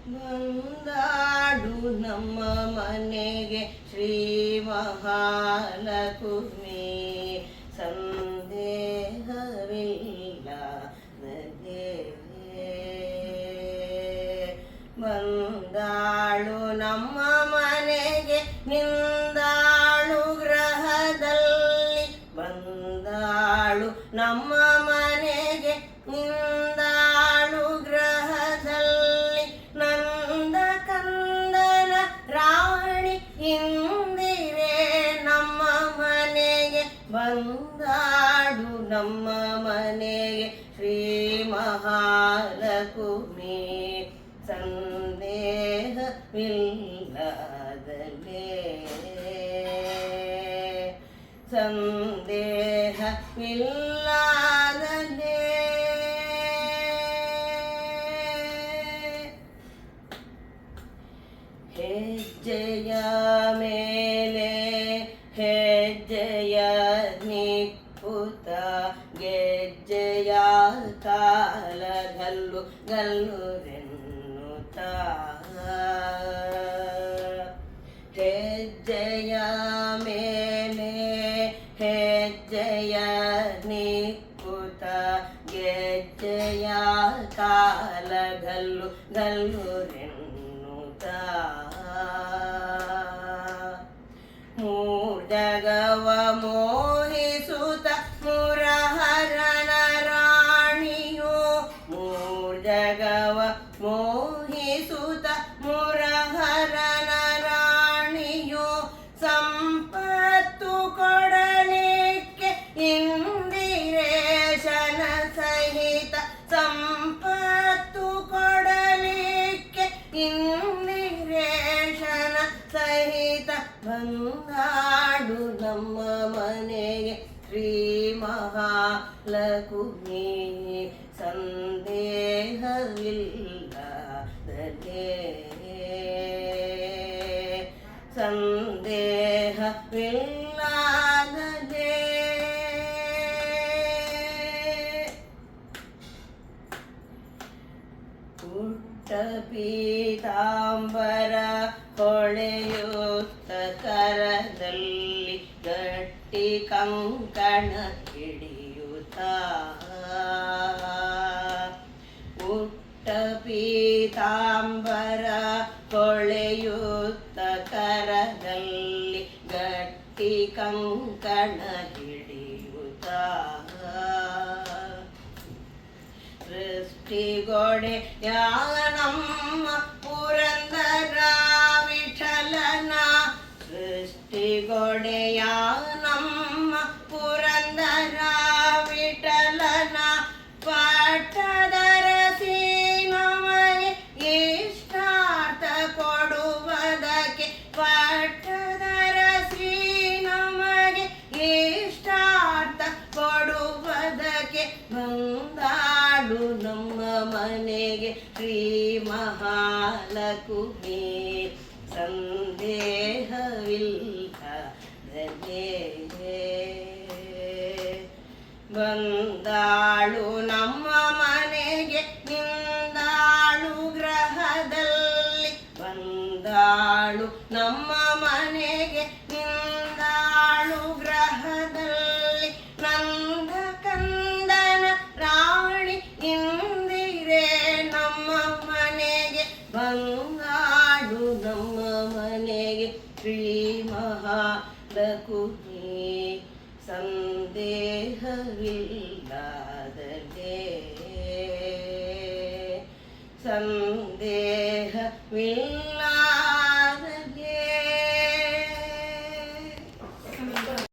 ಬಂದಾಡು ನಮ್ಮ ಮನೆಗೆ ಶ್ರೀ ಮಹಾಲಕ್ಷ್ಮಿ ಸಂದೇಹವಿಲ್ಲದೆ ಬಂದಾಳು ನಮ್ಮ ಮನೆಗೆ ನಿಂದಾಳು ಗೃಹದಲ್ಲಿ ಬಂದಾಳು ನಮ್ಮ ಮನೆಗೆ ನಿಂದಾಳು ಗೃಹದಲ್ಲಿ ನಂದ ಕಂದನ ರಾಣಿ ಇಂದಿರೆ ನಮ್ಮ ಮನೆಗೆ ಬಂದಾಡು ನಮ್ಮ ಮನೆಗೆ ಶ್ರೀ ಮಹಾಲಕ್ಷ್ಮಿ ಸಂದೇಹವಿಲ್ಲದಲೇ ಸಂದೇಹವಿಲ್ಲದಲೇ ಹೆಜ್ಜೆಯ ಮೇಲೆ ಹೆಜ್ಜೆಯ ನಿಕ್ಕುತ್ತ ಗೆಜ್ಜೆಯ ಕಾಲ ಗಲ್ಲು ಗಲ್ಲುರೆನ್ನುತ್ತ ಹೆಜ್ಜೆಯ ಮೇಲೆ ಹೆಜ್ಜೆಯ ನಿಕ್ಕುತ್ತ ಗೆಜ್ಜೆಯ ಕಾಲ ಗಲ್ಲು ಗಲ್ಲುರೆನ್ನುತ್ತ ಮೂರ್ಜಗವ ಮೋಹಿಸುತ್ತ ಮುರಹರನ ರಾಣಿಯೋ ಮೂರ್ಜಗವ ಮೋಹಿಸುತ್ತ ಮುರಹರನ ರಾಣಿಯೋ ಸಂಪತ್ತು ಕೊಡಲಿಕ್ಕೆ ಇಂದಿರೇಶನ ಸಹಿತ ಸಂಪತ್ತು ಕೊಡಲಿಕ್ಕೆ ಇಂದಿರೇಶನ ಸಹಿತ ಬಂದಾಡು ನಮ್ಮ ಮನೆಗೆ ಶ್ರೀ ಮಹಾಲಕ್ಷ್ಮಿ ಸಂದೇಹವಿಲ್ಲದಲೇ ಸಂದೇಹವಿಲ್ಲದಲೇ ಪುಟ್ಟ ಪೀತಾಂಬರ ಹೊಳೆಯುತ್ತ ಕರದಲ್ಲಿ ಗಟ್ಟಿ ಕಂಕಣ ಹಿಡಿಯುತ್ತ ಪುಟ್ಟ ಪೀತಾಂಬರ ಹೊಳೆಯುತ್ತ ಕರದಲ್ಲಿ ಗಟ್ಟಿ ಕಂಕಣ ಹಿಡಿಯುತ್ತ ಸೃಷ್ಟಿಗೊಡೆಯ ನಮ್ಮ ಪುರಂದರ ವಿಠಲನ ಸೃಷ್ಟಿಗೊಡೆಯ ನಮ್ಮ ಪುರಂದರ ವಿಠಲನ ಪಟ್ಟದರಸಿ ನಮಗೆ ಇಷ್ಟಾರ್ಥ ಕೊಡುವುದಕ್ಕೆ ಪಟ್ಟದರಸಿ ನಮಗೆ ಇಷ್ಟಾರ್ಥ ಕೊಡುವುದಕ್ಕೆ ಬಂದಾಡು ನಮ್ಮ ಮನೆಗೆ ಶ್ರೀ ಮಹಾಲಕ್ಷ್ಮಿ ಸಂದೇಹವಿಲ್ಲದಲೇ ಬಂದಾಳು ನಮ್ಮ ಮನೆಗೆ ನಿಂದಾಳು ಗೃಹದಲ್ಲಿ ಬಂದಾಳು ನಮ್ಮ ಮನೆಗೆ ನಿಂದಾಳು ಗೃಹದಲ್ಲಿ ನಂದ ಕಂದನ ರಾಣಿ ಇಂದಿರೆ ನಮ್ಮ ಮನೆಗೆ ಬಂದಾಡು ನಮ್ಮ ಮನೆಗೆ ಶ್ರೀ ಮಹಾಲಕ್ಷ್ಮಿ ಸಂದೇಹವಿಲ್ಲದಲೇ ಸಂದೇಹವಿಲ್ಲ